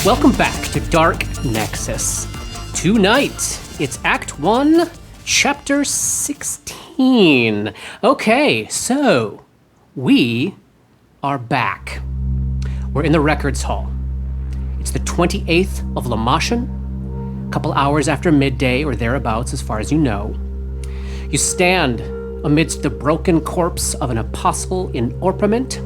Welcome back to Dark Nexus. Tonight, it's Act 1, Chapter 16. Okay, so we are back. We're in the records hall. It's the 28th of Lamachan, a couple hours after midday or thereabouts as far as you know. You stand amidst the broken corpse of an apostle in orpiment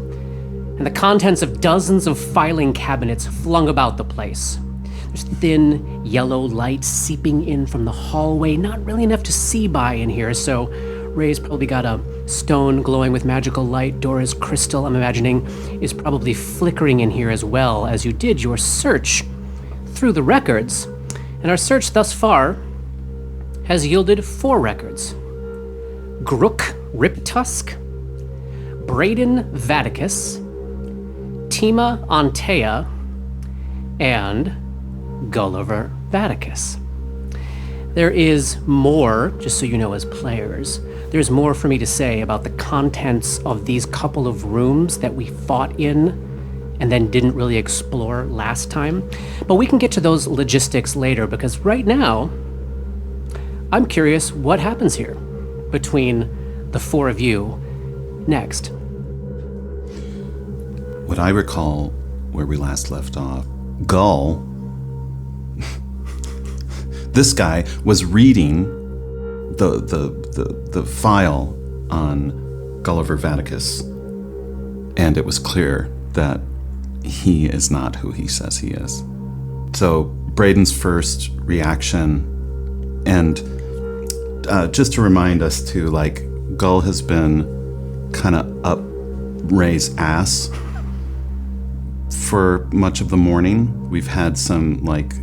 and the contents of dozens of filing cabinets flung about the place. There's thin, yellow light seeping in from the hallway, not really enough to see by in here, so Ray's probably got a stone glowing with magical light. Dora's crystal, I'm imagining, is probably flickering in here as well as you did your search through the records. And our search thus far has yielded 4 records. Grook Riptusk, Braden Vaticus, Tima Antea, and Gulliver Vaticus. There is more, just so you know as players, there's more for me to say about the contents of these couple of rooms that we fought in and then didn't really explore last time. But we can get to those logistics later, because right now, I'm curious what happens here between the 4 of you next. What I recall where we last left off, Gull, this guy was reading the file on Gulliver Vaticus, and it was clear that he is not who he says he is. So Braden's first reaction, and just to remind us too, like, Gull has been kind of up Ray's ass for much of the morning. We've had some, like,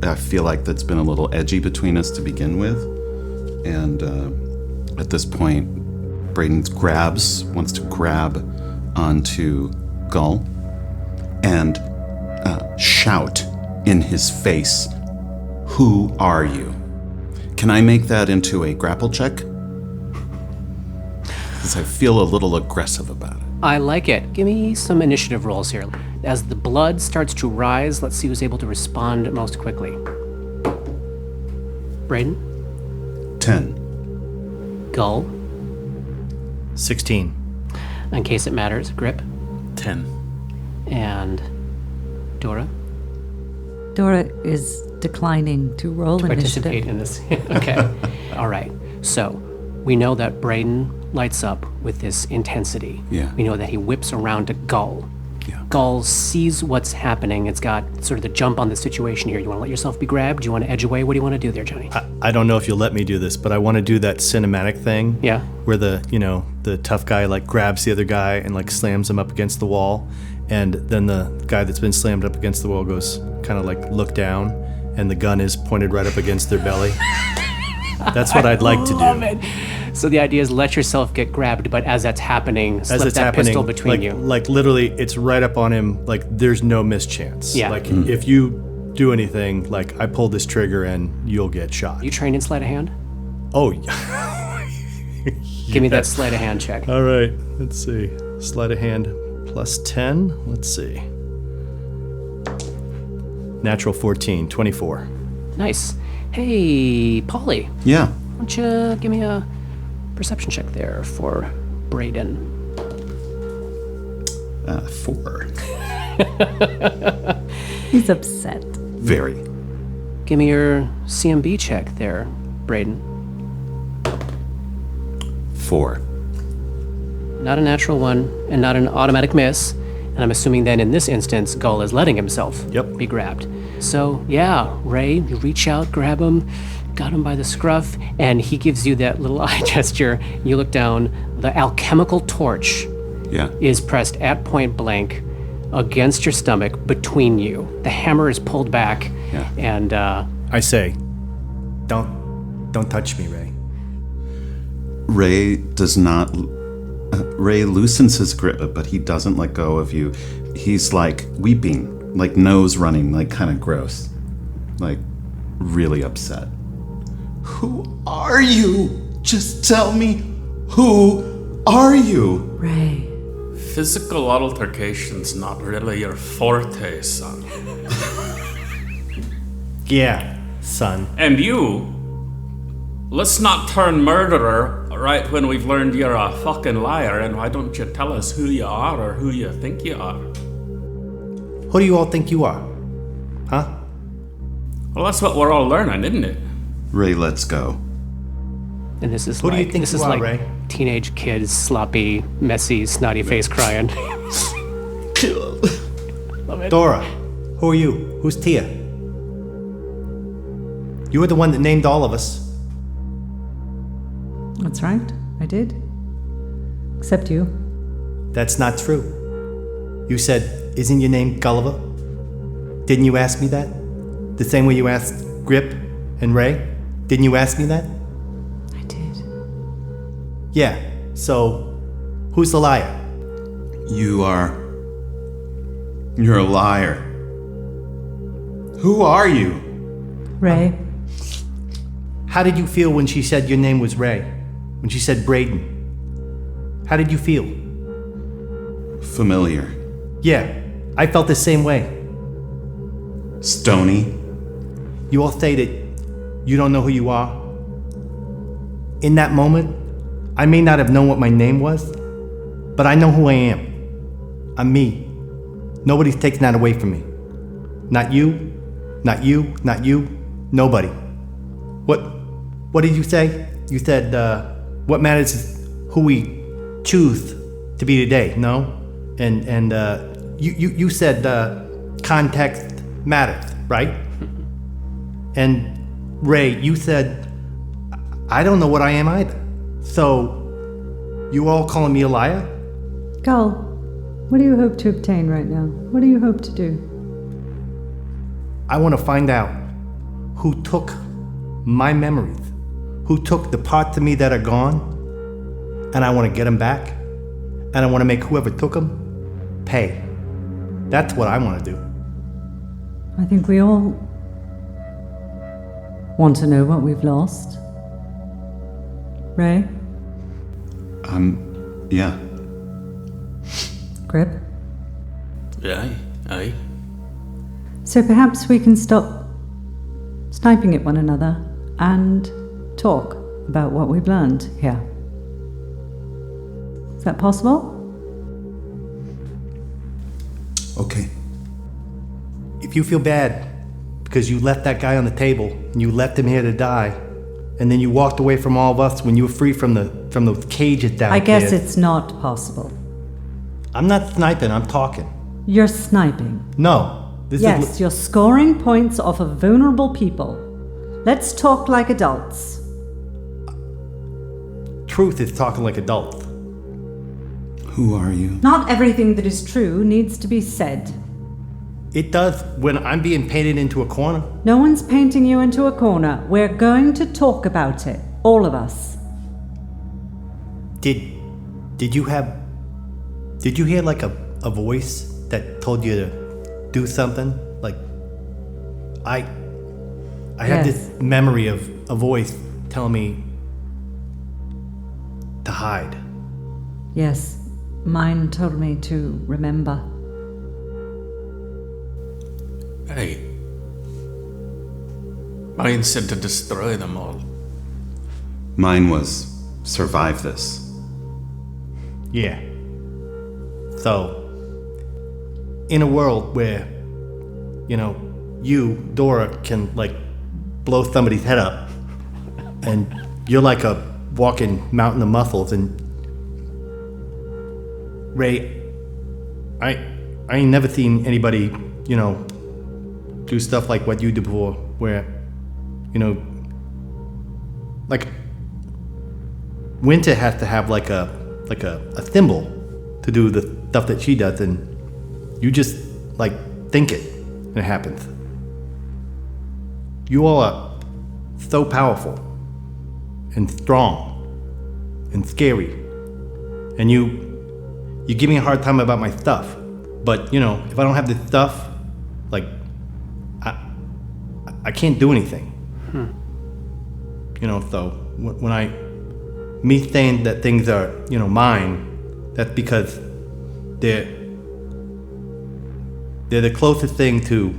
I feel like that's been a little edgy between us to begin with. And at this point, Braden wants to grab onto Gull and shout in his face, "Who are you?" Can I make that into a grapple check? Because I feel a little aggressive about it. I like it. Give me some initiative rolls here. As the blood starts to rise, let's see who's able to respond most quickly. Braden? 10. Gull? 16. In case it matters, Grip? 10. And Dora? Dora is declining to roll Participate initiative. in this. Okay. All right. So we know that Braden lights up with this intensity. Yeah. We know that he whips around to Gull. Yeah. Gull sees what's happening. It's got sort of the jump on the situation here. You want to let yourself be grabbed? Do you want to edge away? What do you want to do there, Johnny? I don't know if you'll let me do this, but I want to do that cinematic thing. Yeah. Where the tough guy like grabs the other guy and like slams him up against the wall, and then the guy that's been slammed up against the wall goes kind of like look down, and the gun is pointed right up against their belly. That's what I'd like to do. Love it. So the idea is let yourself get grabbed, but as that's happening, slip that pistol between you. Like literally, it's right up on him. Like there's no mischance. Yeah. Like if you do anything, like I pull this trigger and you'll get shot. You trained in sleight of hand? Oh yeah. Give me that sleight of hand check. All right. Let's see. Sleight of hand plus 10. Let's see. Natural 14, 24. Nice. Hey, Paulie. Yeah. Why don't you give me a perception check there for Braden? 4. He's upset. Very. Give me your CMB check there, Braden. 4. Not a natural one, and not an automatic miss. And I'm assuming then in this instance, Gull is letting himself be grabbed. So yeah, Ray, you reach out, grab him, got him by the scruff, and he gives you that little eye gesture. You look down, the alchemical torch is pressed at point blank against your stomach between you. The hammer is pulled back, and I say, don't touch me, Ray. Ray does not. Ray loosens his grip, but he doesn't let go of you. He's like weeping, like nose running, like kind of gross, like really upset. Who are you? Just tell me, who are you? Ray. Physical altercation's not really your forte, son. Yeah, son. And you, let's not turn murderer right when we've learned you're a fucking liar, and why don't you tell us who you are or who you think you are? Who do you all think you are? Huh? Well, that's what we're all learning, isn't it? Ray, let's go. And this is Who do like you think this you is are, like Ray? teenage kids, sloppy, messy, snotty face crying. Love it. Dora, who are you? Who's Tia? You were the one that named all of us. That's right, I did. Except you. That's not true. You said, isn't your name Gulliver? Didn't you ask me that? The same way you asked Grip and Ray? Didn't you ask me that? I did. Yeah, so who's the liar? You're a liar. Who are you? Ray, How did you feel when she said your name was Ray? When she said Braden? How did you feel? Familiar. Yeah, I felt the same way. Stony. You all say that you don't know who you are. In that moment, I may not have known what my name was, but I know who I am. I'm me. Nobody's taking that away from me. Not you, not you, not you, nobody. What did you say? You said, what matters is who we choose to be today, no? And you said context matters, right? And Ray, you said, I don't know what I am either. So, you all calling me a liar? Gull, what do you hope to obtain right now? What do you hope to do? I want to find out who took my memories, who took the parts of me that are gone, and I want to get them back, and I want to make whoever took them pay. That's what I want to do. I think we all want to know what we've lost. Ray? Yeah. Grip? Aye. So perhaps we can stop sniping at one another and talk about what we've learned here. Is that possible? Okay. If you feel bad because you left that guy on the table and you left him here to die, and then you walked away from all of us when you were free from those cages down I guess there. it's not possible. I'm not sniping, I'm talking. You're sniping. No. This Yes, is you're scoring points off of vulnerable people. Let's talk like adults. truth is talking like adults. Who are you? Not everything that is true needs to be said. It does when I'm being painted into a corner. No one's painting you into a corner. We're going to talk about it. All of us. Did you hear like a voice that told you to do something? Like I have this memory of a voice telling me to hide. Yes, mine told me to remember. Hey. Mine said to destroy them all. Mine was survive this. Yeah. So, in a world where, you, Dora, can, blow somebody's head up, and you're like a walking mountain of muscles, and Ray, I ain't never seen anybody, do stuff like what you did before, where, Winter has to have like a thimble to do the stuff that she does, and you just think it and it happens. You all are so powerful and strong and scary, and you give me a hard time about my stuff, but if I don't have this stuff, I can't do anything. So when me saying that things are, mine, that's because they're the closest thing to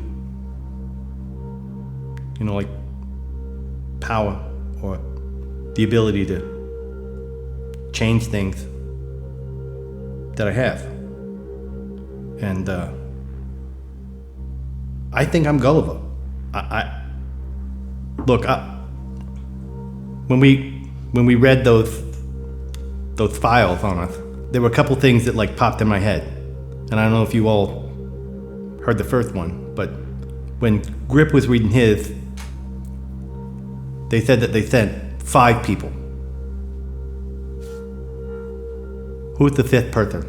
like power or the ability to change things that I have. And I think I'm Gulliver. When we read those files on us, there were a couple things that like popped in my head, and I don't know if you all heard the first one, but when Grip was reading his, they said that they sent 5 people. Who's the 5th person?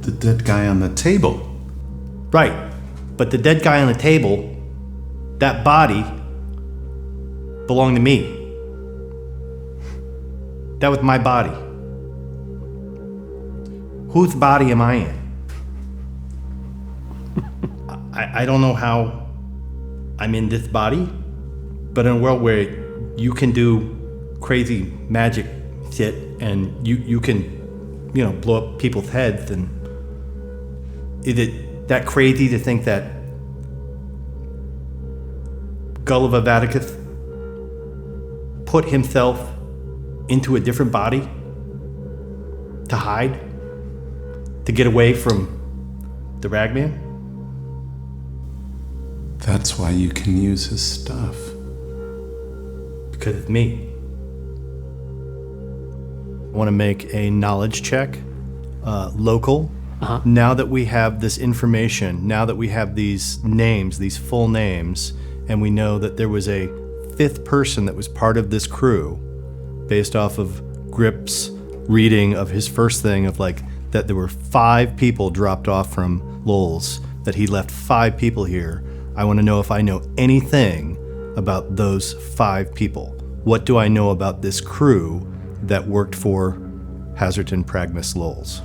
The dead guy on the table. Right, but the dead guy on the table, that body belonged to me. That was my body. Whose body am I in? I don't know how I'm in this body, but in a world where you can do crazy magic shit and you can, blow up people's heads, and is it that crazy to think that Gulliver Vaticus put himself into a different body to hide, to get away from the Ragman? That's why you can use his stuff. Because it's me. I want to make a knowledge check, local. Uh-huh. Now that we have this information, now that we have these names, these full names, and we know that there was a 5th person that was part of this crew, based off of Grip's reading of his first thing of like, that there were 5 people dropped off from Lowell's, that he left 5 people here. I want to know if I know anything about those 5 people. What do I know about this crew that worked for Hazardton Pragmus Lowell's?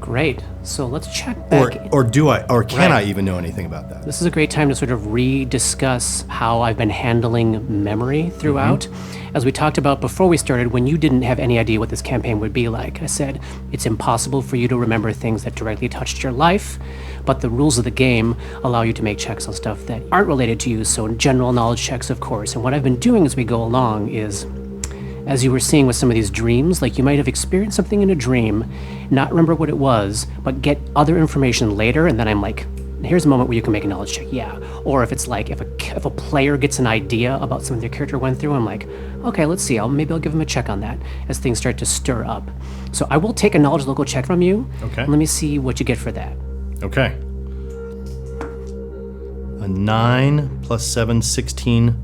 Great. So let's check back. Or do I, or can Right. I even know anything about that? This is a great time to sort of rediscuss how I've been handling memory throughout. As we talked about before we started, when you didn't have any idea what this campaign would be like, I said it's impossible for you to remember things that directly touched your life, but the rules of the game allow you to make checks on stuff that aren't related to you, so general knowledge checks, of course. And what I've been doing as we go along is, as you were seeing with some of these dreams, like you might have experienced something in a dream, not remember what it was, but get other information later, and then I'm like, here's a moment where you can make a knowledge check, yeah. Or if it's like, if a player gets an idea about something their character went through, I'm like, okay, let's see, maybe I'll give them a check on that as things start to stir up. So I will take a knowledge local check from you. Okay. Let me see what you get for that. Okay. A 9 plus 7, 16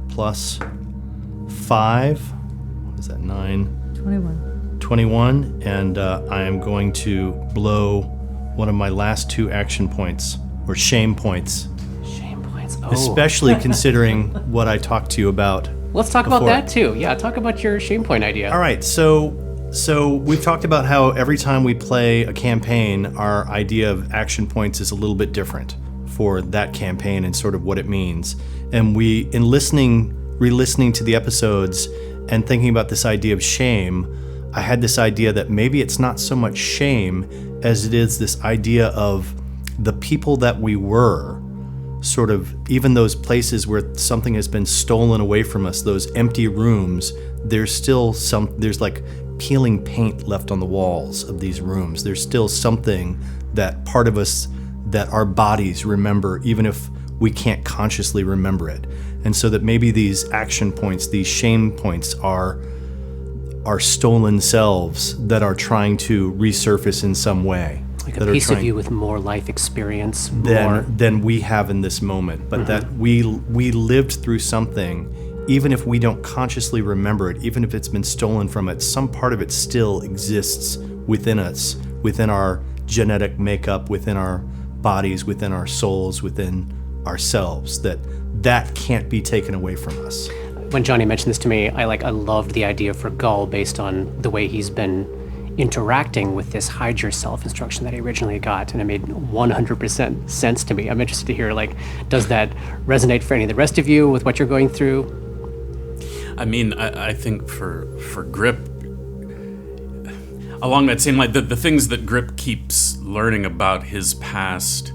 plus 5. What is that, 9? 21. 21, and I am going to blow one of my last 2 action points, or shame points, Shame points. Oh. especially considering what I talked to you about. Let's talk about before. that too. Yeah, talk about your shame point idea. All right, so we've talked about how every time we play a campaign, our idea of action points is a little bit different for that campaign and sort of what it means. And we, in re-listening to the episodes and thinking about this idea of shame, I had this idea that maybe it's not so much shame as it is this idea of the people that we were, sort of, even those places where something has been stolen away from us, those empty rooms, there's like peeling paint left on the walls of these rooms. There's still something that part of us, that our bodies remember, even if we can't consciously remember it. And so that maybe these action points, these shame points are stolen selves that are trying to resurface in some way. Like a piece of you with more life experience, than we have in this moment, but that we lived through something, even if we don't consciously remember it, even if it's been stolen from it, some part of it still exists within us, within our genetic makeup, within our bodies, within our souls, within ourselves, that can't be taken away from us. When Johnny mentioned this to me, I loved the idea for Gull based on the way he's been interacting with this hide yourself instruction that he originally got, and it made 100% sense to me. I'm interested to hear, does that resonate for any of the rest of you with what you're going through? I mean, I think for Grip, along that same line, the things that Grip keeps learning about his past,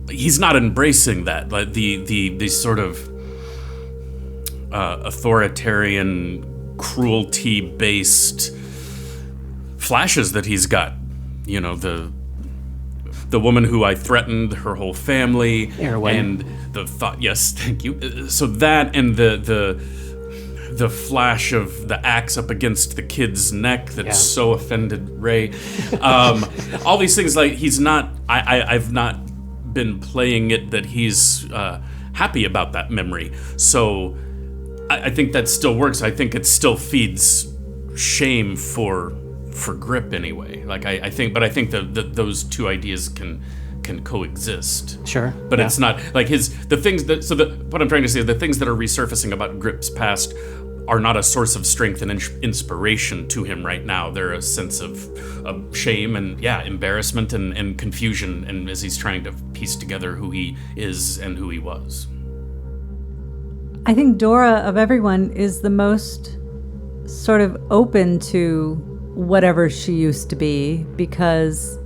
he's not embracing that. Like the sort of authoritarian, cruelty-based flashes that he's got. You know, the woman who I threatened, her whole family, Erwin. and the thought. Yes, thank you. So that and the flash of the axe up against the kid's neck that so offended Ray. All these things, like he's not. I've not been playing it that he's happy about that memory. So I think that still works. I think it still feeds shame for Grip anyway. Like I think that those two ideas can coexist. Sure. But it's not like what I'm trying to say is the things that are resurfacing about Grip's past are not a source of strength and inspiration to him right now. They're a sense of shame and embarrassment and confusion, and as he's trying to piece together who he is and who he was. I think Dora, of everyone, is the most sort of open to whatever she used to be, because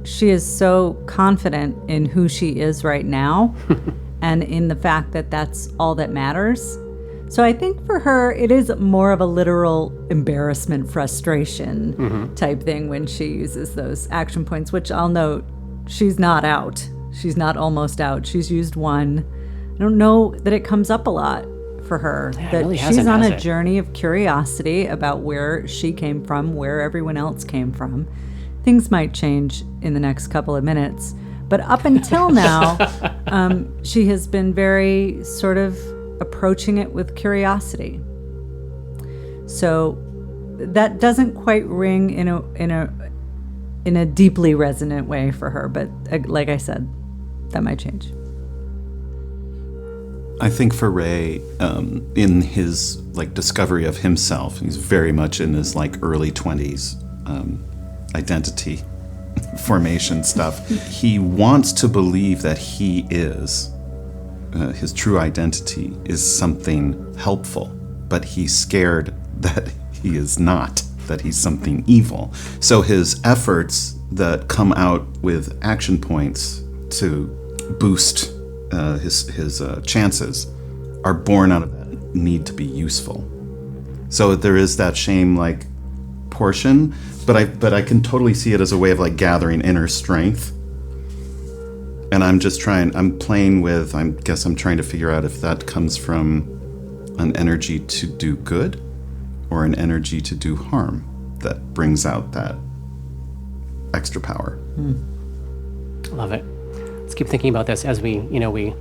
she is so confident in who she is right now and in the fact that that's all that matters. So I think for her, it is more of a literal embarrassment, frustration type thing when she uses those action points, which I'll note, she's not out. She's not almost out. She's used one. I don't know that it comes up a lot for her. Yeah, that really she's hasn't, on has a it? journey of curiosity about where she came from, where everyone else came from. Things might change in the next couple of minutes. But up until now, she has been very sort of approaching it with curiosity. So that doesn't quite ring in a deeply resonant way for her. But like I said, that might change. I think for Ray, in his discovery of himself, he's very much in his early 20s identity formation stuff. He wants to believe that he is his true identity is something helpful, but he's scared that he is not, that he's something evil. So his efforts that come out with action points to boost his chances are born out of that need to be useful. So there is that shame portion, but I can totally see it as a way of gathering inner strength. And I'm trying to figure out if that comes from an energy to do good or an energy to do harm that brings out that extra power. Love it. Let's keep thinking about this as we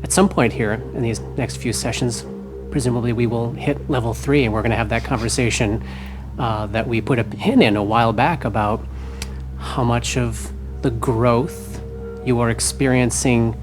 at some point here in these next few sessions, presumably we will hit level 3, and we're going to have that conversation that we put a pin in a while back about how much of the growth you are experiencing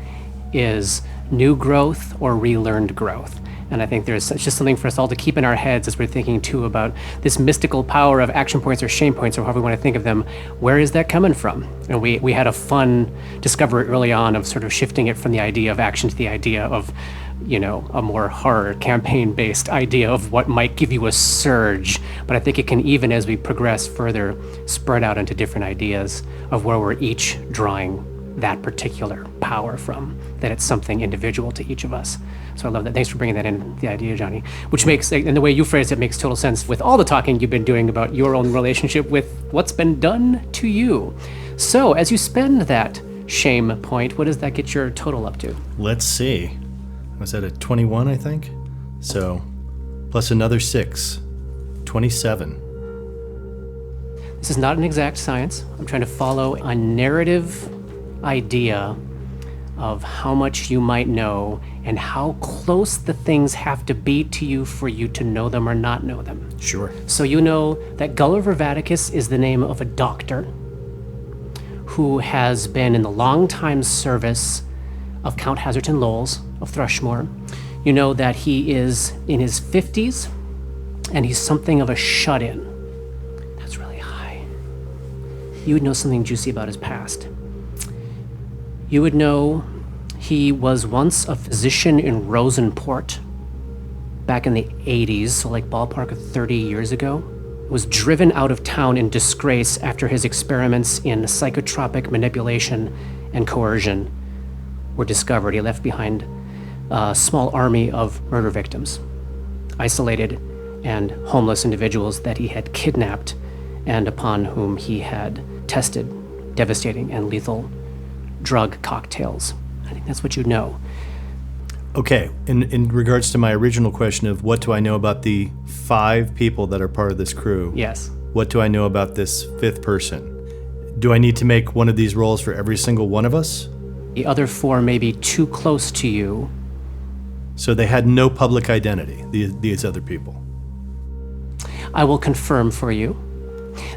is new growth or relearned growth. And I think there's just something for us all to keep in our heads as we're thinking too about this mystical power of action points or shame points or however we want to think of them. Where is that coming from? And we had a fun discovery early on of sort of shifting it from the idea of action to the idea of, a more horror campaign-based idea of what might give you a surge. But I think it can, even as we progress further, spread out into different ideas of where we're each drawing that particular power from, that it's something individual to each of us. So I love that. Thanks for bringing that in, the idea, Johnny, which makes, and the way you phrased it makes total sense with all the talking you've been doing about your own relationship with what's been done to you. So as you spend that shame point, what does that get your total up to? Let's see. I was at a 21, I think. So plus another 6, 27. This is not an exact science. I'm trying to follow a narrative idea of how much you might know and how close the things have to be to you for you to know them or not know them. Sure. So you know that Gulliver Vaticus is the name of a doctor who has been in the long-time service of Count Hazerton Lowles of Thrushmore. You know that he is in his 50s and he's something of a shut-in. That's really high. You would know something juicy about his past. You would know he was once a physician in Rosenport back in the 80s, so ballpark of 30 years ago. Was driven out of town in disgrace after his experiments in psychotropic manipulation and coercion. were discovered, he left behind a small army of murder victims, isolated and homeless individuals that he had kidnapped and upon whom he had tested devastating and lethal drug cocktails. I think that's what you know. Okay, in regards to my original question of what do I know about the 5 people that are part of this crew? Yes. What do I know about this 5th person? Do I need to make one of these rolls for every single one of us? The other 4 may be too close to you. So they had no public identity, these other people. I will confirm for you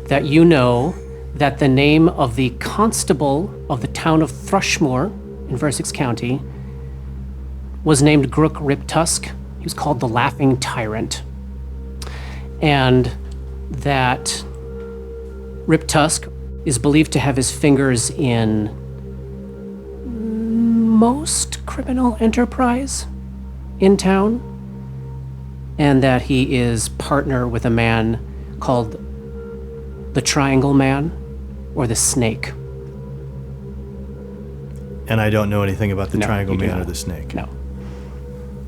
that you know that the name of the constable of the town of Thrushmoor in Versex County was named Grook Riptusk. He was called the Laughing Tyrant. And that Riptusk is believed to have his fingers in most criminal enterprise in town, and that he is partner with a man called the Triangle Man or the Snake. And I don't know anything about the No, Triangle you do Man or not. the Snake. No.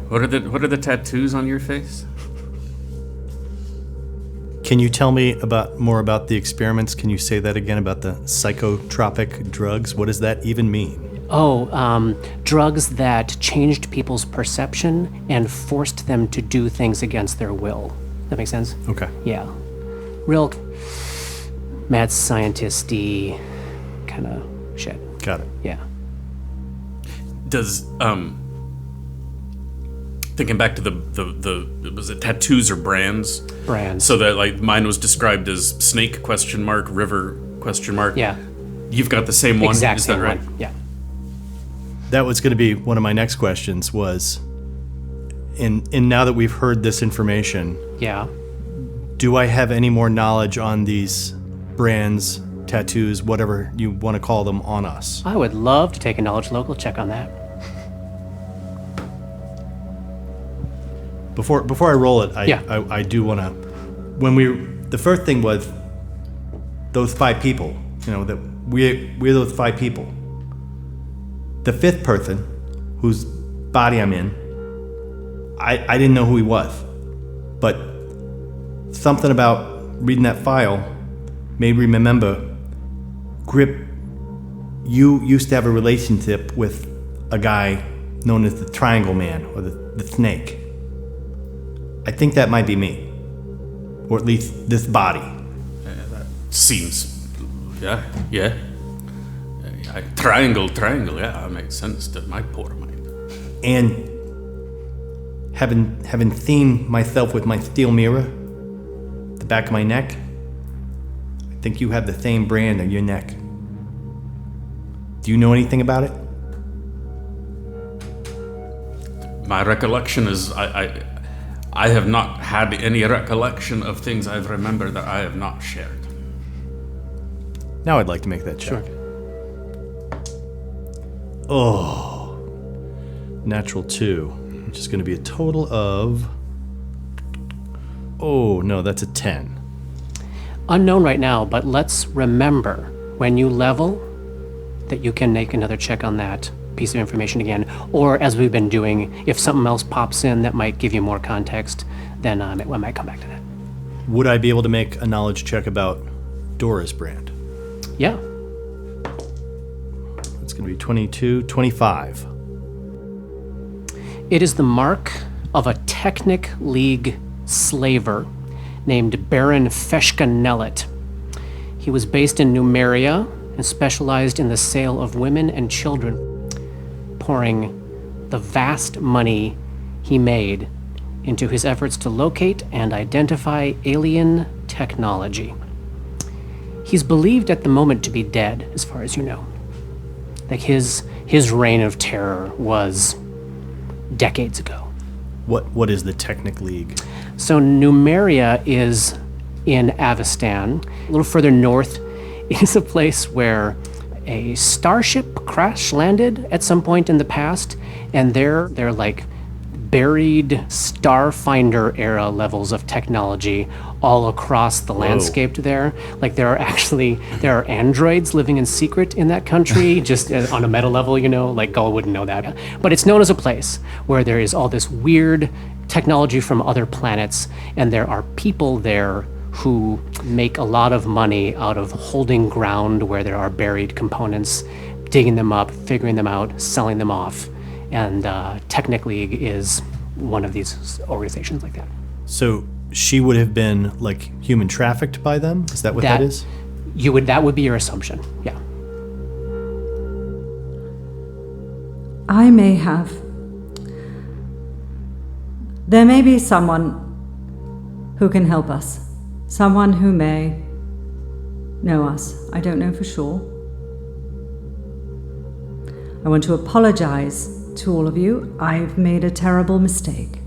What are the tattoos on your face? Can you tell me more about the experiments? Can you say that again about the psychotropic drugs? What does that even mean? Drugs that changed people's perception and forced them to do things against their will. That makes sense? Okay. Yeah. Real mad scientist-y kind of shit. Got it. Yeah. Does thinking back to the was it tattoos or brands? Brands. So that like mine was described as snake ? River ? Yeah. You've got the same one. Exact Is same that right? one. Yeah. That was going to be one of my next questions was, in now that we've heard this information, Yeah. do I have any more knowledge on these brands, tattoos, whatever you want to call them, on us? I would love to take a knowledge local check on that. Before I roll it, Yeah. I do want to. The first thing was those 5 people. You know that we're those 5 people. The 5th person, whose body I'm in, I didn't know who he was, but something about reading that file made me remember. Grip, you used to have a relationship with a guy known as the Triangle Man or the Snake. I think that might be me, or at least this body. Seems, yeah. Triangle, yeah, that makes sense to my poor mind. And having seen myself with my steel mirror, the back of my neck, I think you have the same brand on your neck. Do you know anything about it? My recollection is I have not had any recollection of things I've remembered that I have not shared. Now I'd like to make that check. Oh, natural 2, which is going to be a total of. Oh no, that's a 10. Unknown right now, but let's remember when you level that you can make another check on that piece of information again. Or as we've been doing, if something else pops in that might give you more context, then I might come back to that. Would I be able to make a knowledge check about Dora's brand? Yeah. It's going to be 22, 25. It is the mark of a Technic League slaver named Baron Feshka Nellet. He was based in Numeria and specialized in the sale of women and children, pouring the vast money he made into his efforts to locate and identify alien technology. He's believed at the moment to be dead, as far as you know. Like his reign of terror was decades ago. What is the Technic League? So Numeria is in Avestan. A little further north is a place where a starship crash landed at some point in the past, and they're like buried Starfinder era levels of technology all across the landscape there. Like there are androids living in secret in that country, just on a meta level, like Gull wouldn't know that. But it's known as a place where there is all this weird technology from other planets, and there are people there who make a lot of money out of holding ground where there are buried components, digging them up, figuring them out, selling them off, and technically is one of these organizations like that. So she would have been like human trafficked by them? Is that what that is? That would be your assumption, yeah. I may have. There may be someone who can help us. Someone who may know us. I don't know for sure. I want to apologize to all of you. I've made a terrible mistake.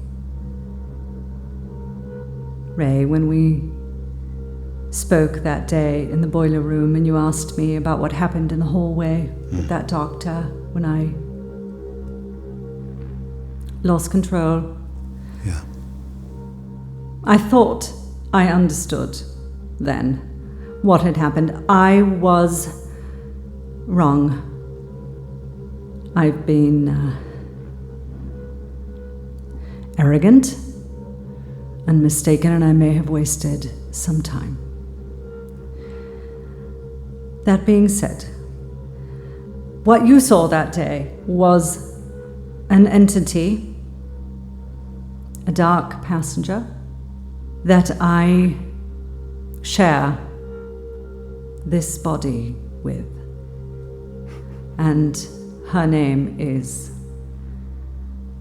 Ray, when we spoke that day in the boiler room and you asked me about what happened in the hallway with that doctor when I lost control. Yeah. I thought I understood then what had happened. I was wrong. I've been arrogant and mistaken, and I may have wasted some time. That being said, what you saw that day was an entity, a dark passenger, that I share this body with. And her name is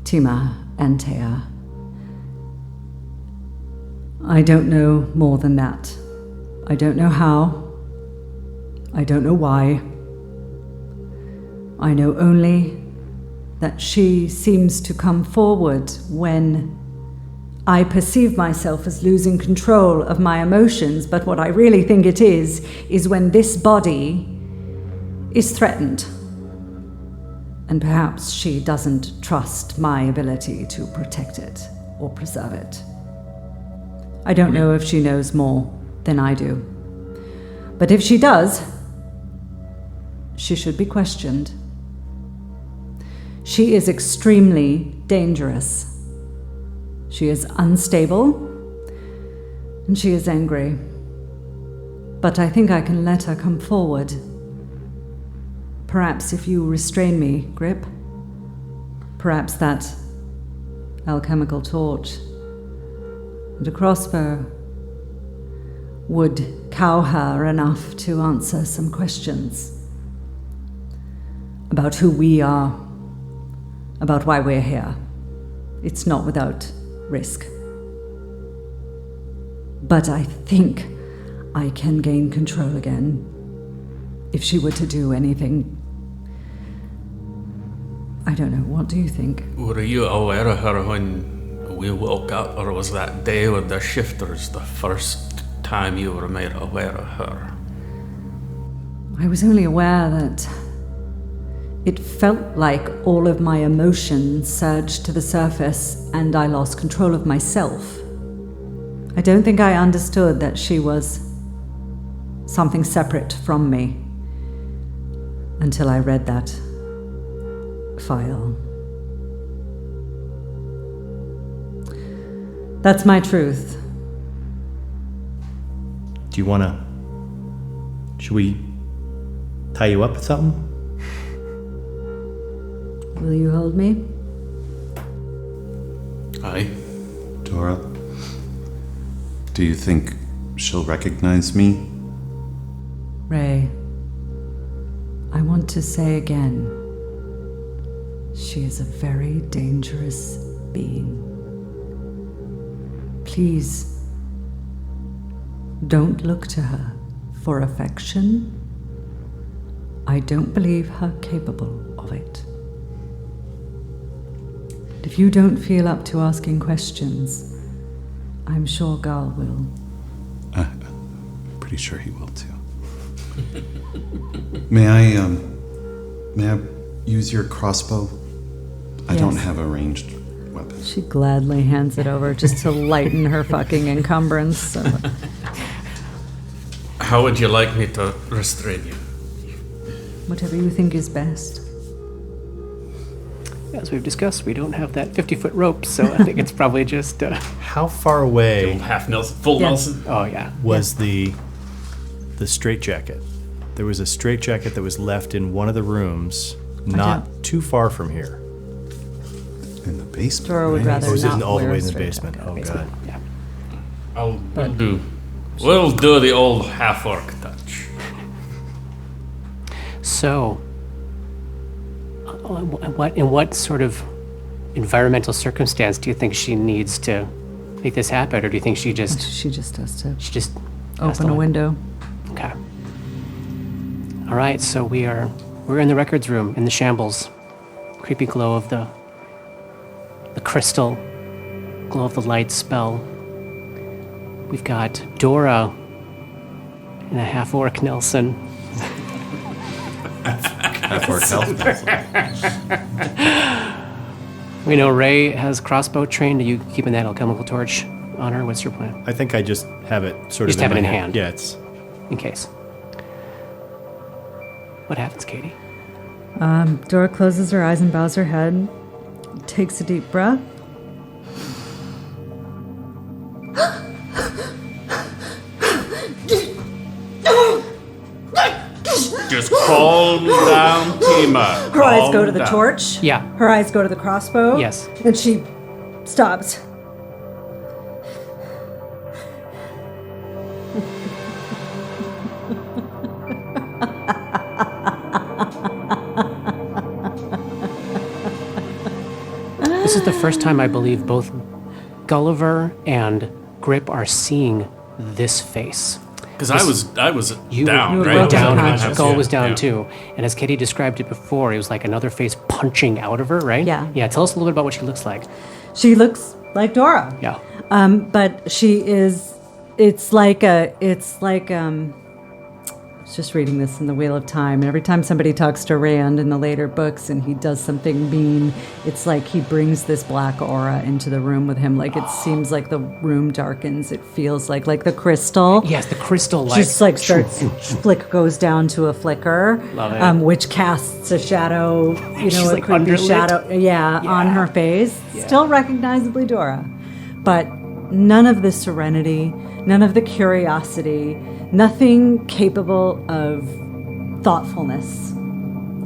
Tima Antea. I don't know more than that. I don't know how. I don't know why. I know only that she seems to come forward when I perceive myself as losing control of my emotions, but what I really think it is when this body is threatened. And perhaps she doesn't trust my ability to protect it or preserve it. I don't know if she knows more than I do. But if she does, she should be questioned. She is extremely dangerous. She is unstable, and she is angry. But I think I can let her come forward. Perhaps if you restrain me, Grip. Perhaps that alchemical torch and a crossbow would cow her enough to answer some questions about who we are, about why we're here. It's not without risk. But I think I can gain control again if she were to do anything. I don't know, what do you think? Were you aware of her when we woke up, or was that day with the shifters the first time you were made aware of her? I was only aware that it felt like all of my emotions surged to the surface and I lost control of myself. I don't think I understood that she was something separate from me until I read that file. That's my truth. Do you want to... Should we tie you up with something? Will you hold me? Aye. Dora, do you think she'll recognize me? Ray, I want to say again, she is a very dangerous being. Please, don't look to her for affection. I don't believe her capable of it. If you don't feel up to asking questions, I'm sure Gal will. Pretty sure he will too. May I use your crossbow? I don't Yes. have a ranged weapon. She gladly hands it over just to lighten her fucking encumbrance. So. How would you like me to restrain you? Whatever you think is best. As we've discussed, we don't have that 50-foot rope, so I think it's probably just. How far away Half Nelson, full Yeah. Nelson. Oh yeah. was the straitjacket? There was a straitjacket that was left in one of the rooms, not too far from here. In the basement. Dora would right? rather Or was not it all the wear way a in the straitjacket. basement? Oh Basement. god. Yeah. We'll do the old half-orc touch. So, in what sort of environmental circumstance do you think she needs to make this happen, or do you think she just She just has to has open to- a window. Okay. All right. So we're in the records room in the shambles. Creepy glow of the crystal, glow of the light spell. We've got Dora and a half-orc Nelson. Half-orc health. We know Ray has crossbow trained. Are you keeping that alchemical torch on her? What's your plan? I think I just have it sort Just of have it my in hand. Yeah, it's In case. What happens, Katie? Dora closes her eyes and bows her head, takes a deep breath. Just calm down, Tima. Her eyes go Calm to the down. torch. Yeah. Her eyes go to the crossbow. Yes. And she stops. This is the first time I believe both Gulliver and Grip are seeing this face. Because I was You down, were right? I was down, unconscious. Gull Yeah, was down yeah. too. And as Katie described it before, it was like another face punching out of her, right? Yeah. Yeah, tell us a little bit about what she looks like. She looks like Dora. Yeah. But she is, it's like, I was just reading this in the Wheel of Time, and every time somebody talks to Rand in the later books and he does something mean, it's like he brings this black aura into the room with him. Like it seems like the room darkens. It feels like the crystal. Yes, the crystal light. Just like goes down to a flicker, Love it. which casts a shadow, She's a like creepy underlit. shadow, on her face. Still recognizably Dora, but none of the serenity, none of the curiosity, nothing capable of thoughtfulness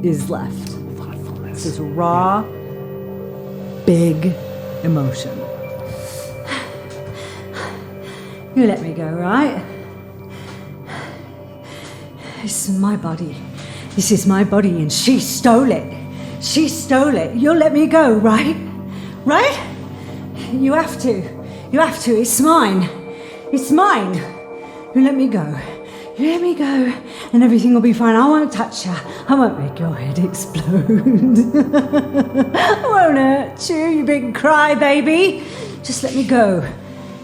is left. Thoughtfulness. This is raw, big emotion. You let me go, right? This is my body. This is my body, and she stole it. She stole it. You'll let me go, right? Right? You have to. You have to. It's mine. It's mine. You let me go. You let me go, and everything will be fine. I won't touch you. I won't make your head explode. I won't hurt you, you big crybaby. Just let me go.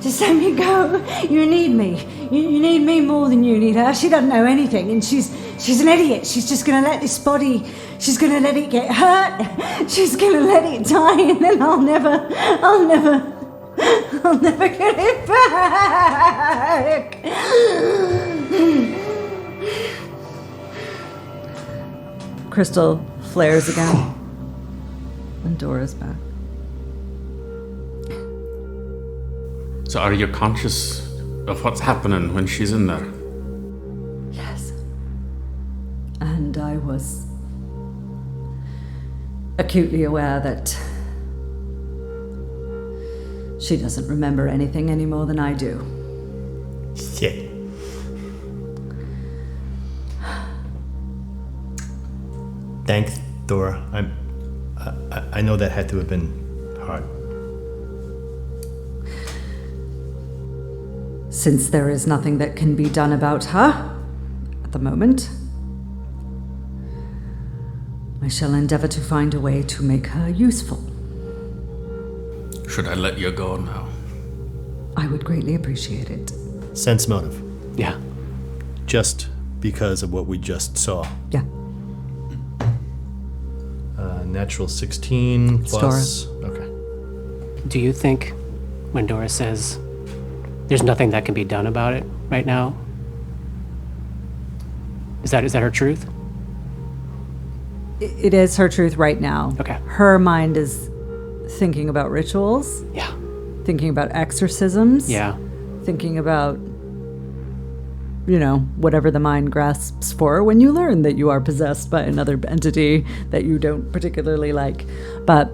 Just let me go. You need me. You need me more than you need her. She doesn't know anything, and she's an idiot. She's just gonna let this body. She's gonna let it get hurt. She's gonna let it die, and then I'll never get it back. Crystal flares again, and Dora's back. So are you conscious of what's happening when she's in there? Yes. And I was acutely aware that she doesn't remember anything any more than I do. shit. Thanks, Dora. I know that had to have been hard. Since there is nothing that can be done about her at the moment, I shall endeavor to find a way to make her useful. Should I let you go now? I would greatly appreciate it. Sense motive. Yeah. Just because of what we just saw. Yeah. Natural 16 plus. Okay. Do you think when Dora says there's nothing that can be done about it right now, is that her truth? It is her truth right now. Okay. Her mind is thinking about rituals, Yeah. thinking about exorcisms, Yeah. thinking about, whatever the mind grasps for when you learn that you are possessed by another entity that you don't particularly like. But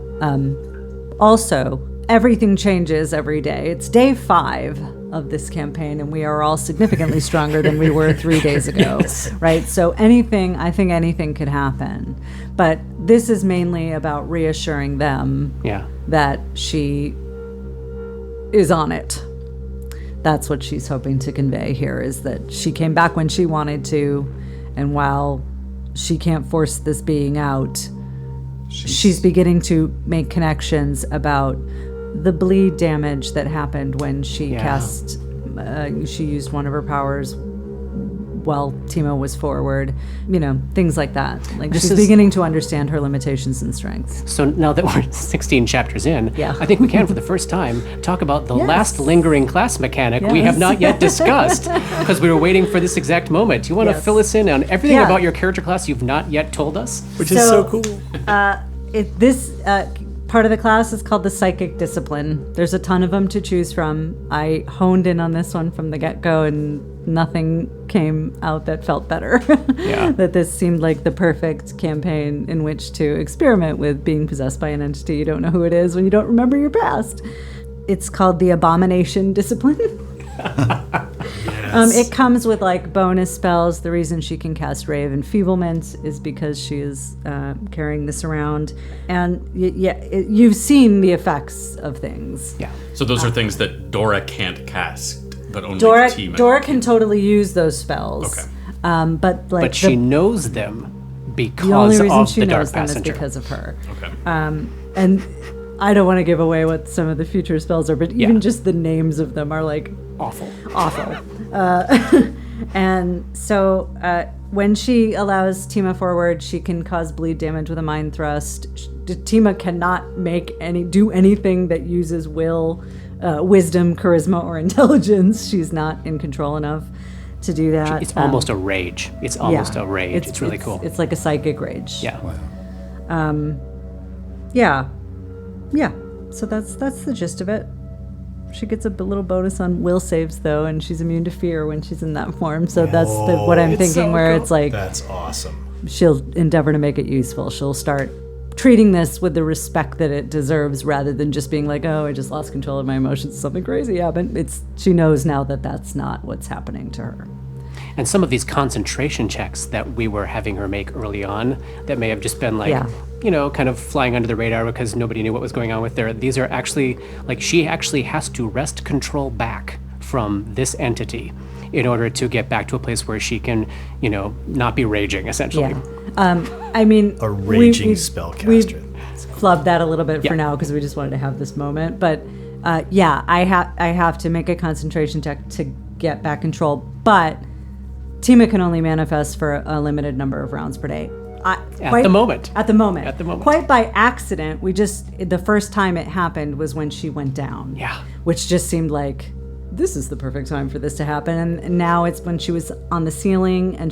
also, everything changes every day. It's day 5 of this campaign, and we are all significantly stronger than we were 3 days ago, right? So I think anything could happen. But this is mainly about reassuring them Yeah. that she is on it. That's what she's hoping to convey here, is that she came back when she wanted to, and while she can't force this being out, she's beginning to make connections about the bleed damage that happened when she she used one of her powers while Timo was forward, things like that. Like, she's beginning to understand her limitations and strengths. So now that we're 16 chapters in, Yeah. I think we can, for the first time, talk about the Yes. last lingering class mechanic we have Yes. not yet discussed, because we were waiting for this exact moment. Do you want to Yes. fill us in on everything Yeah. about your character class you've not yet told us? Which is so cool. This part of the class is called the Psychic Discipline. There's a ton of them to choose from. I honed in on this one from the get-go, and nothing came out that felt better. Yeah. That this seemed like the perfect campaign in which to experiment with being possessed by an entity you don't know who it is when you don't remember your past. It's called the Abomination Discipline. It comes with bonus spells. The reason she can cast Ray of Enfeeblement is because she is carrying this around, and you've seen the effects of things. Yeah. So those are things that Dora can't cast, but only Dora Timo. can totally use those spells. Okay. But she knows them the because only reason of she the Dark knows them is Passenger. because of her. Okay. And I don't want to give away what some of the future spells are, but even Yeah. just the names of them are Awful. awful. And so when she allows Tima forward, she can cause bleed damage with a mind thrust. Tima cannot do anything that uses will, wisdom, charisma, or intelligence. She's not in control enough to do that. It's almost a rage. It's almost a rage. It's really cool. It's like a psychic rage. Yeah. Yeah. So that's the gist of it. She gets a little bonus on will saves, though, and she's immune to fear when she's in that form. So that's what I'm thinking, where it's like That's awesome. she'll endeavor to make it useful. She'll start treating this with the respect that it deserves, rather than just being like, oh, I just lost control of my emotions, something crazy happened. She knows now that that's not what's happening to her. And some of these concentration checks that we were having her make early on that may have just been kind of flying under the radar because nobody knew what was going on with her. These are actually, she actually has to wrest control back from this entity in order to get back to a place where she can, not be raging, essentially. Yeah. I mean, A raging spellcaster. We flubbed that a little bit for now because we just wanted to have this moment. But I have to make a concentration check to get back control. But Tima can only manifest for a limited number of rounds per day. At the moment. Quite by accident, the first time it happened was when she went down. Yeah. Which just seemed like, this is the perfect time for this to happen. And now it's when she was on the ceiling and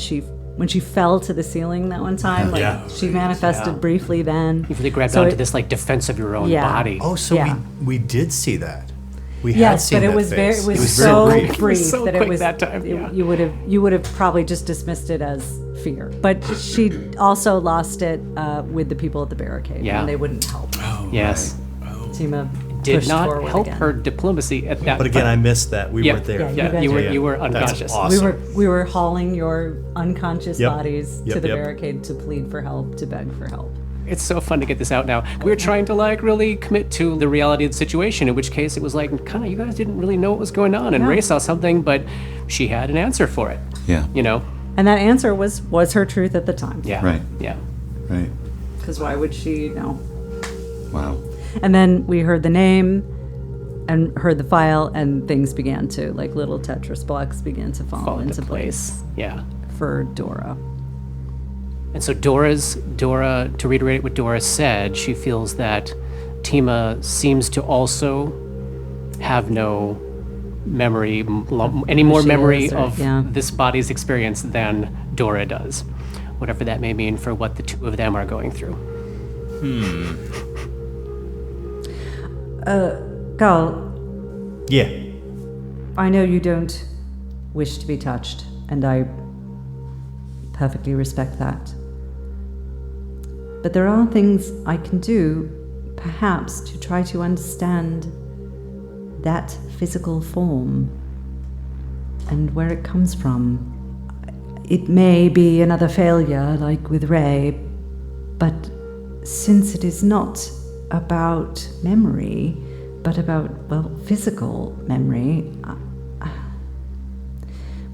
when she fell to the ceiling that one time, she manifested briefly then. You really grabbed onto this defense of your own body. Oh, so we did see that. We had Yes, seen but it that was phase. it was very so brief. brief so that quick it was that time, yeah. you would have probably just dismissed it as fear. But she also lost it with the people at the barricade Yeah. when they wouldn't help. Yes. Tima Did pushed not forward help again. her diplomacy at that But again, I time. missed that. We weren't there. Yeah, you were unconscious. That's awesome. We were hauling your unconscious Yep. bodies Yep, to the yep. barricade to plead for help, to beg for help. It's so fun to get this out now. We were trying to really commit to the reality of the situation, in which case it was kind of, you guys didn't really know what was going on, and Ray saw something, but she had an answer for it. Yeah. And that answer was her truth at the time. Yeah. Right. Yeah. Right. Because why would she know? Wow. And then we heard the name and heard the file, and things began to, little Tetris blocks began to fall into place Yeah. for Dora. And so Dora, to reiterate what Dora said, she feels that Tima seems to also have no memory, any more She memory is, or- of yeah. this body's experience than Dora does. Whatever that may mean for what the two of them are going through. Gull, Yeah. I know you don't wish to be touched, and I perfectly respect that. But there are things I can do, perhaps, to try to understand that physical form and where it comes from. It may be another failure, like with Ray, but since it is not about memory, but about, well, physical memory,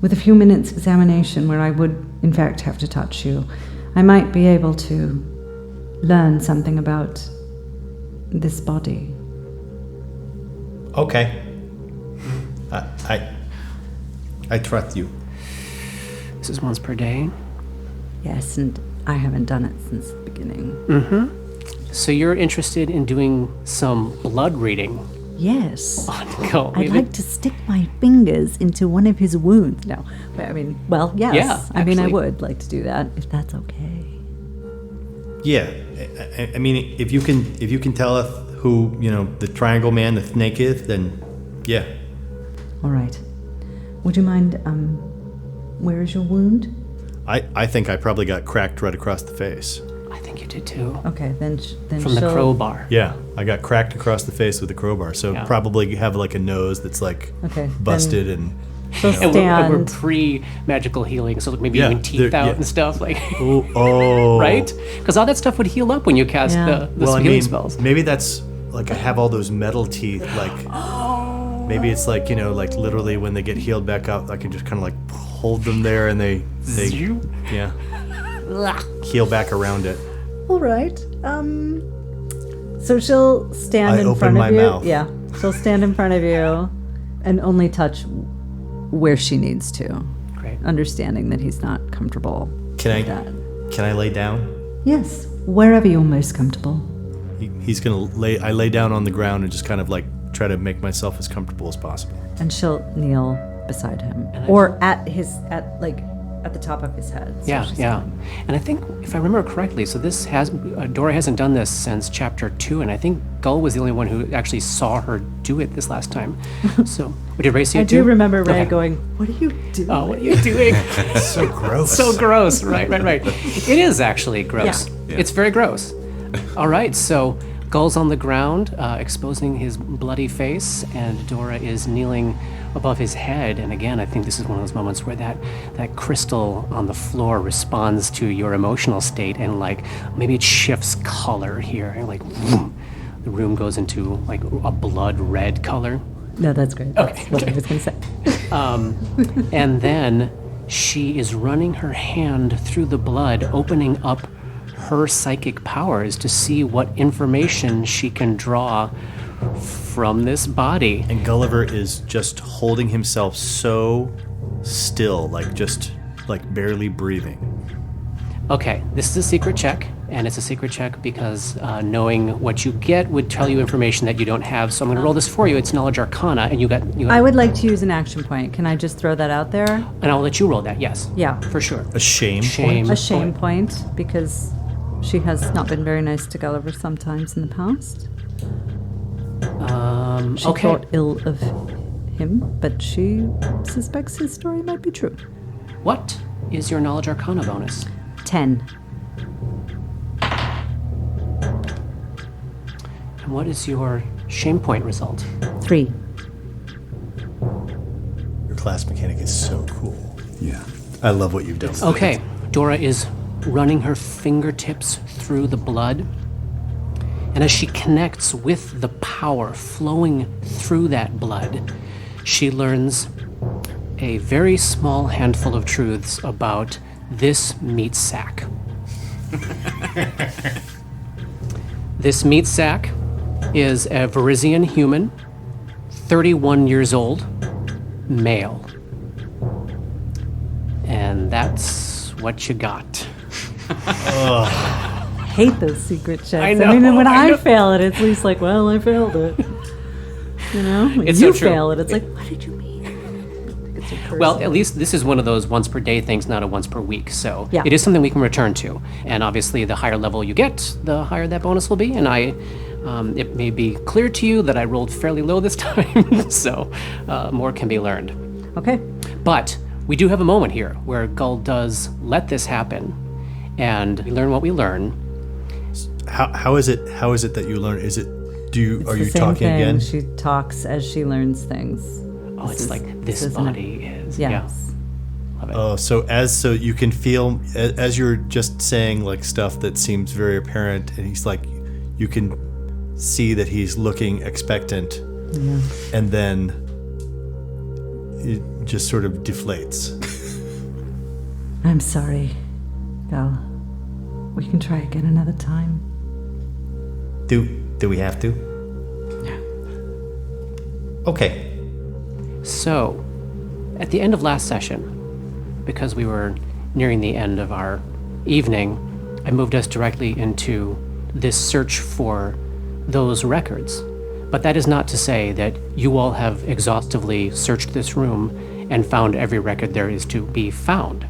with a few minutes examination where I would, in fact, have to touch you, I might be able to learn something about this body. Okay. I trust you. This is once per day. Yes, and I haven't done it since the beginning. So you're interested in doing some blood reading Yes. on Gull. I'd like to stick my fingers into one of his wounds. No, I mean, well, yes. Yeah, I mean, I actually. would like to do that, if that's okay. Yeah. I mean, if you can tell us who, the triangle man, the snake is, then yeah. All right. Would you mind, where is your wound? I think I probably got cracked right across the face. I think you did too. Okay, then From the she'll- crowbar. Yeah, I got cracked across the face with a crowbar, so Yeah. probably have like a nose that's like Okay, busted and She'll And we're stand. pre-magical healing, so maybe Yeah, even teeth there- out yeah. and stuff, like, oh right? Because all that stuff would heal up when you cast Yeah. the healing spells. maybe that's like I have all those metal teeth. Like maybe it's like like literally when they get healed back up, I can just kind of like hold them there and they yeah heal back around it. All right. So she'll stand I in open front my of you. mouth. Yeah, she'll stand in front of you, and only touch where she needs to, Great. understanding that he's not comfortable. Can with that. I lay down? Yes, wherever you're most comfortable. He's gonna lay. I lay down on the ground and just kind of like try to make myself as comfortable as possible. And she'll kneel beside him, or at the top of his head. So Yeah, she's yeah. fine. And I think, if I remember correctly, so this has, Dora hasn't done this since chapter 2, and I think Gull was the only one who actually saw her do it this last time. So, did Ray see I it too? do remember Ray Okay. going, "What are you doing?" Oh, what are you doing? So gross. So gross. Right. It is actually gross. Yeah. It's very gross. All right, so Gull's on the ground, exposing his bloody face, and Dora is kneeling above his head. And again, I think this is one of those moments where that crystal on the floor responds to your emotional state, and like maybe it shifts color here, and like vroom, the room goes into like a blood red color. No, that's great. That's what I was going to say. And then she is running her hand through the blood, opening up her psychic powers to see what information she can draw from this body. And Gulliver is just holding himself so still, just barely breathing. Okay, this is a secret check, and it's a secret check because knowing what you get would tell you information that you don't have. So I'm going to roll this for you. It's Knowledge Arcana, and you got. I would like to use an action point. Can I just throw that out there? And I'll let you roll that. Yes. Yeah. For sure. A shame. Shame. A shame point, because she has not been very nice to Gulliver sometimes in the past. She Okay. thought ill of him, but she suspects his story might be true. What is your Knowledge Arcana bonus? 10. And what is your shame point result? 3. Your class mechanic is so cool. Yeah. I love what you've done. Okay, Dora is running her fingertips through the blood. And as she connects with the power flowing through that blood, she learns a very small handful of truths about this meat sack. This meat sack is a Varisian human, 31 years old, male. And that's what you got. hate those secret checks. I know, I mean, when I know. I fail it, it's at least like, well, I failed it. You know? When It's you so true. fail it, it's like, what did you mean? It's a Well, person. at least this is one of those once per day things, not a once per week. So Yeah. it is something we can return to. And obviously, the higher level you get, the higher that bonus will be. And it may be clear to you that I rolled fairly low this time, so more can be learned. Okay. But we do have a moment here where Gull does let this happen, and we learn what we learn. How is it that you learn? Is it It's are the you same talking thing. again? She talks as she learns things. Oh, it's like this isn't it? body is. Yes. Yeah. Love it. Oh, so you can feel as you're just saying like stuff that seems very apparent, and he's like, you can see that he's looking expectant, and then it just sort of deflates. I'm sorry, Gal. We can try again another time. Do we have to? Okay. So, at the end of last session, because we were nearing the end of our evening, I moved us directly into this search for those records. But that is not to say that you all have exhaustively searched this room and found every record there is to be found.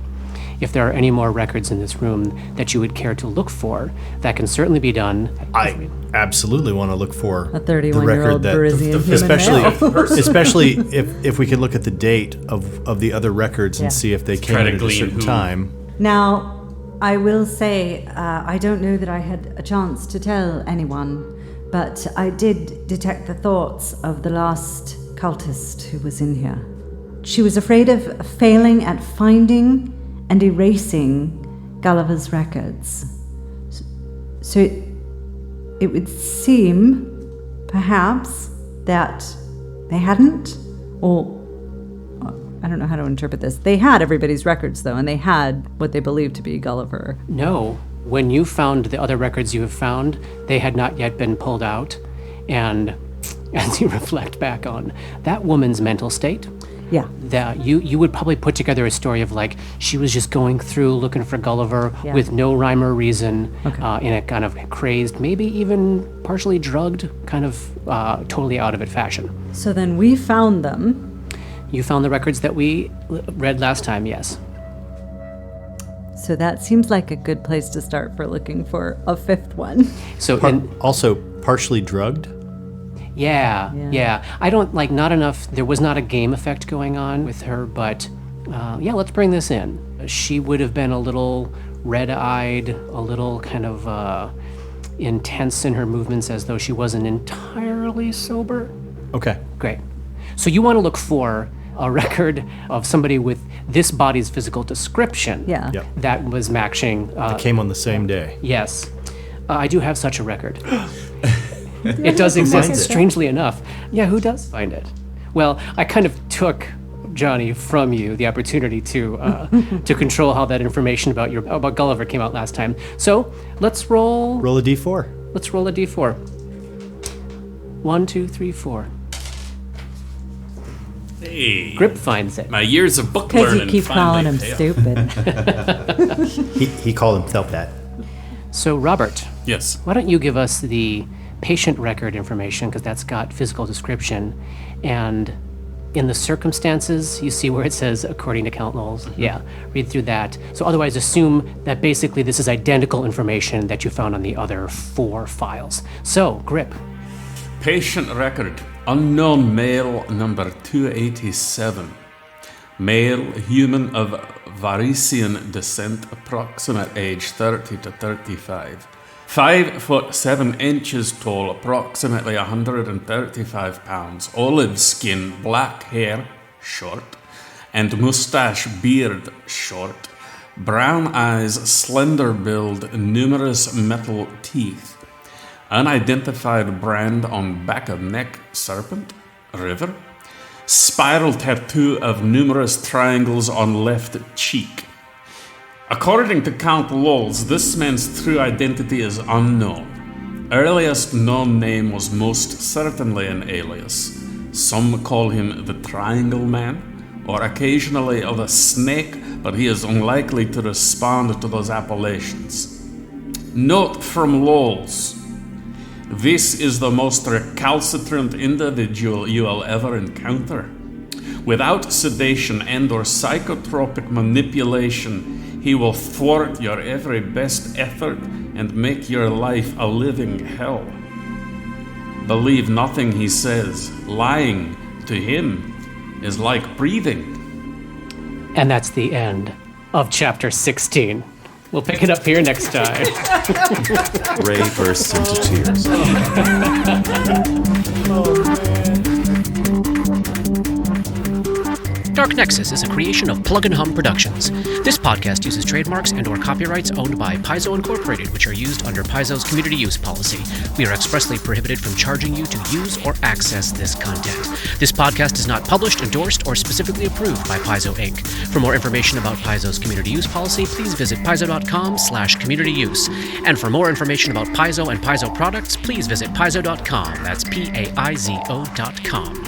If there are any more records in this room that you would care to look for, that can certainly be done. I absolutely want to look for A the 31-year-old record that, Parisian human especially male. especially if we can look at the date of the other records and Yeah. see if they came try to in at a glean certain who- time. Now, I will say, I don't know that I had a chance to tell anyone, but I did detect the thoughts of the last cultist who was in here. She was afraid of failing at finding and erasing Gulliver's records. So it would seem, perhaps, that they hadn't, or I don't know how to interpret this. They had everybody's records, though, and they had what they believed to be Gulliver. No, when you found the other records you have found, they had not yet been pulled out. And as you reflect back on that woman's mental state, Yeah. that you would probably put together a story of like she was just going through looking for Gulliver Yeah. with no rhyme or reason, Okay. in a kind of crazed, maybe even partially drugged, kind of totally out of it fashion. So then we found them. You found the records that we read last time, yes. So that seems like a good place to start for looking for a fifth one. So Also partially drugged. Yeah. I don't not enough. There was not a game effect going on with her, but let's bring this in. She would have been a little red-eyed, a little kind of intense in her movements, as though she wasn't entirely sober. Okay. Great. So you want to look for a record of somebody with this body's physical description. Yeah. Yep. That was matching. Came on the same day. Yes. I do have such a record. It does exist, strangely enough. Yeah, who does find it? Well, I kind of took, Johnny, from you the opportunity to to control how that information about Gulliver came out last time. So let's roll. Roll a d4. Let's roll a d4. 1, 2, 3, 4. Hey, Grip finds it. my years of book Because learning you keep calling finally him pay off. stupid. He called himself that. So Robert, Yes. why don't you give us the patient record information, because that's got physical description, and in the circumstances, you see where it says according to Count Knowles. Yeah, read through that. So otherwise, assume that basically this is identical information that you found on the other 4 files. So, Grip. Patient record. Unknown male number 287. Male, human of Varisian descent, approximate age 30 to 35. 5 foot 7 inches tall, approximately 135 pounds. Olive skin, black hair, short, and mustache beard, short. Brown eyes, slender build, numerous metal teeth. Unidentified brand on back of neck, serpent, river. Spiral tattoo of numerous triangles on left cheek. According to Count Lowles, this man's true identity is unknown. Earliest known name was most certainly an alias. Some call him the Triangle Man, or occasionally the Snake, but he is unlikely to respond to those appellations. Note from Lowell's. This is the most recalcitrant individual you will ever encounter. Without sedation and or psychotropic manipulation, he will thwart your every best effort and make your life a living hell. Believe nothing he says. Lying to him is like breathing. And that's the end of chapter 16. We'll pick it up here next time. Ray bursts into tears. Dark Nexus is a creation of Plug and Hum Productions. This podcast uses trademarks and or copyrights owned by Paizo Incorporated, which are used under Paizo's community use policy. We are expressly prohibited from charging you to use or access this content. This podcast is not published, endorsed, or specifically approved by Paizo Inc. For more information about Paizo's community use policy, please visit paizo.com/communityuse. And for more information about Paizo and Paizo products, please visit paizo.com. That's PAIZO.com.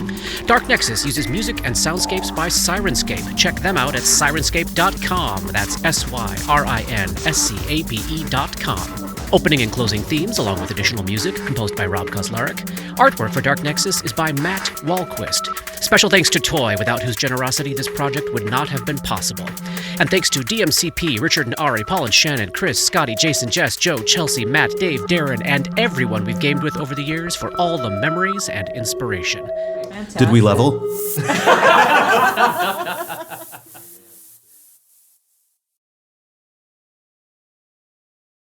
Dark Nexus uses music and soundscapes by Syrinscape. Check them out at syrinscape.com. That's SYRINSCAPE.com. Opening and closing themes, along with additional music, composed by Rob Kauzlaric. Artwork for Dark Nexus is by Matt Wahlquist. Special thanks to Toy, without whose generosity this project would not have been possible. And thanks to DMCP, Richard and Ari, Paul and Shannon, Chris, Scotty, Jason, Jess, Joe, Chelsea, Matt, Dave, Darren, and everyone we've gamed with over the years for all the memories and inspiration. Did we level?